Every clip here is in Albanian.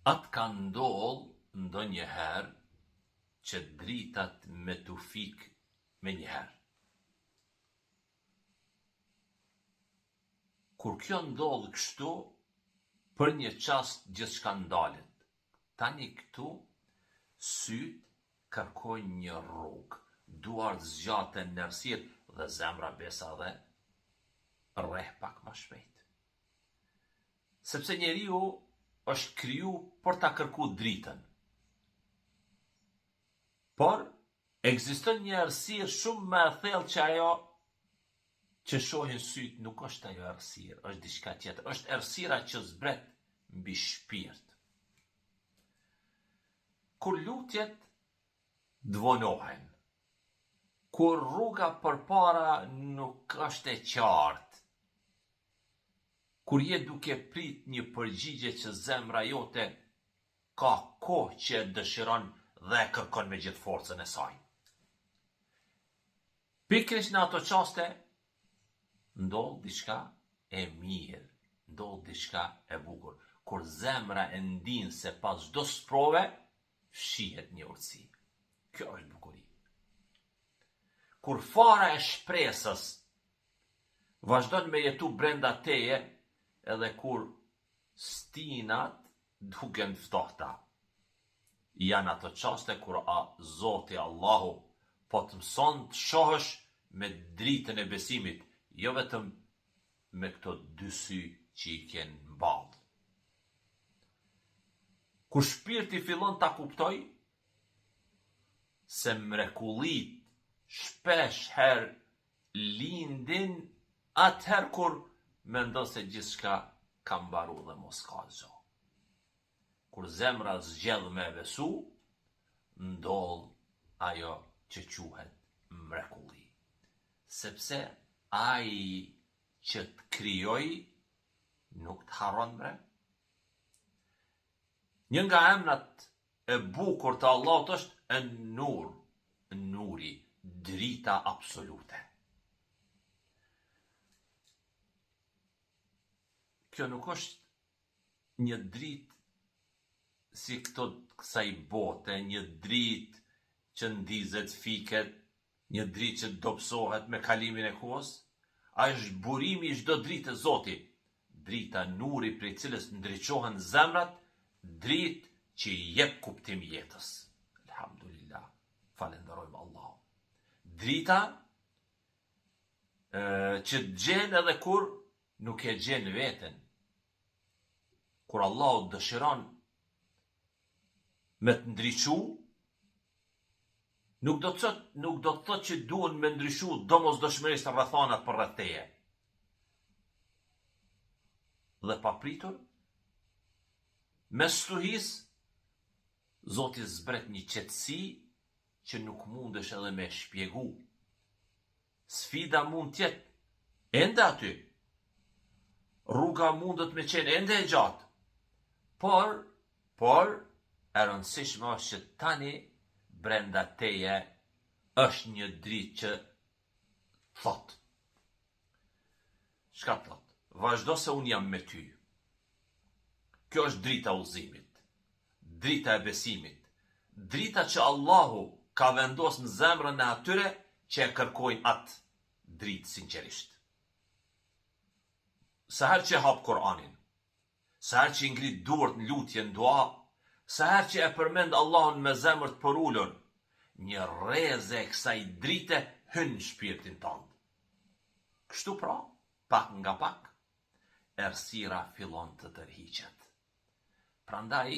Atë ka ndodhë ndonjëherë që dritat me t'u fik me njëherë. Kur kjo ndodhë kështu, për një qast gjithçka ndalet. Tani këtu, syt kërkojnë një rrugë, duart zgjaten në errësirë dhe zemra besa dhe rreh pak më shpejt. Sepse njeriu është kriju për ta kërkuar dritën. Por ekziston një errësirë shumë më e thellë që ajo që shohin syt, nuk është ajo errësirë, është diçka tjetër, është errësira që zbret mbi shpirt. Kur lutjet dvonohen, kur rruga përpara nuk është e qartë, kur je duke prit një përgjigje që zemra jote ka kohë që e dëshiron dhe e kërkon me gjithë forcën e saj. Pikërisht në ato qaste, ndodh diçka e mirë, ndodh diçka e bukur, kur zemra e ndin se pas çdo sprove shihet një urtësi. Kjo është bukuri. Kur fara e shpresës vazhdon me jetu brenda teje, edhe kur stinat duken ftohta. Janë ato qaste kur Zoti Allahu po të mëson të shohësh me dritën e besimit, jo vetëm me këto dy sy që i kenë mballë. Kur shpirti fillon ta kuptoj se mrekullit shpesh herë lindin atëherë kur mendon se gjithçka ka mbaru dhe mos ka zë. Kur zemra zgjedh me besu, ndodh ajo që quhet mrekulli. Sepse ai që të krijoi nuk të harron bre. Një nga emrat e bukur të Allahut është en-nur, nuri, drita absolute. Kjo nuk është një dritë si këto kësaj bote, një dritë që ndizet, fiket, një dritë që dobësohet me kalimin e kohës. Ai është burimi i çdo drite Zoti, drita nuri prej cilës ndriçohen zemrat, dritë që i jep kuptim jetës. Alhamdulillah, falenderojmë Allahun. Drita që të gjen edhe kur nuk e gjen veten. Kur Allahu dëshiron me të ndriçu, nuk do të thotë që duhen me ndryshu domosdoshmërisht rrethanat për rreth teje. Dhe papritur, me stuhis, Zoti zbret një qetësi që nuk mundesh edhe me shpjegu. Sfida mund tjetë ende aty. Rruga mundet me qenë ende e gjatë. Por, e rëndësishme është që tani brenda teje është një dritë që thot. Çka thot? Vazhdo se unë jam me ty. Kjo është drita udhëzimit, drita e besimit, drita që Allahu ka vendosur në zemrën e atyre që e kërkojnë atë dritë sinqerisht. Sa herë që hap Kur'anin, sa herë që i ngrit duart në lutje në dua, sa herë që e përmend Allahun me zemër të përulur, një rrezë e kësaj drite hyn në shpirtin tënd. Kështu pra, pak nga pak, errësira fillon të tërhiqet. Prandaj,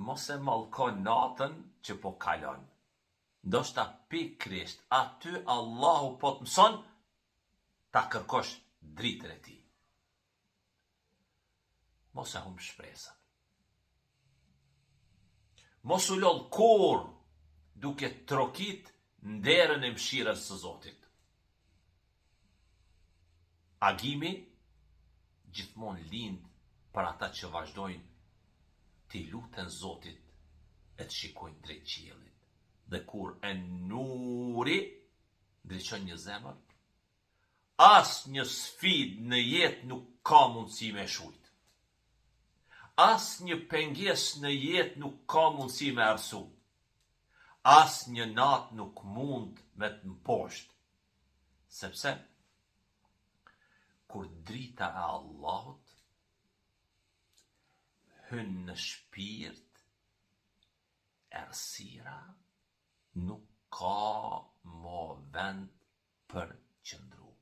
mos e mallko natën që po kalon. Ndoshta pikërisht aty Allahu po të mëson ta kërkosh dritën e tij. Mos e humb shpresën. Mos u lodh kur duke trokit nderën e mëshirës së Zotit. Agimi gjithmonë lind për ata që vazhdojnë t'i luten Zotit e të shikojnë drejt qiellit. Dhe kur e nuri ndriçon një zemër, as një sfidë në jetë nuk ka mundësi me shujt. as një penges në jetë nuk ka mundësi me arsu. As një natë nuk mund me të mposhtë. Sepse, kur drita e Allahut hyn në shpirt, errësira nuk ka mo vend për qëndru.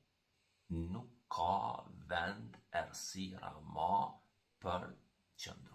Nuk ka vend errësira ma për qëndru.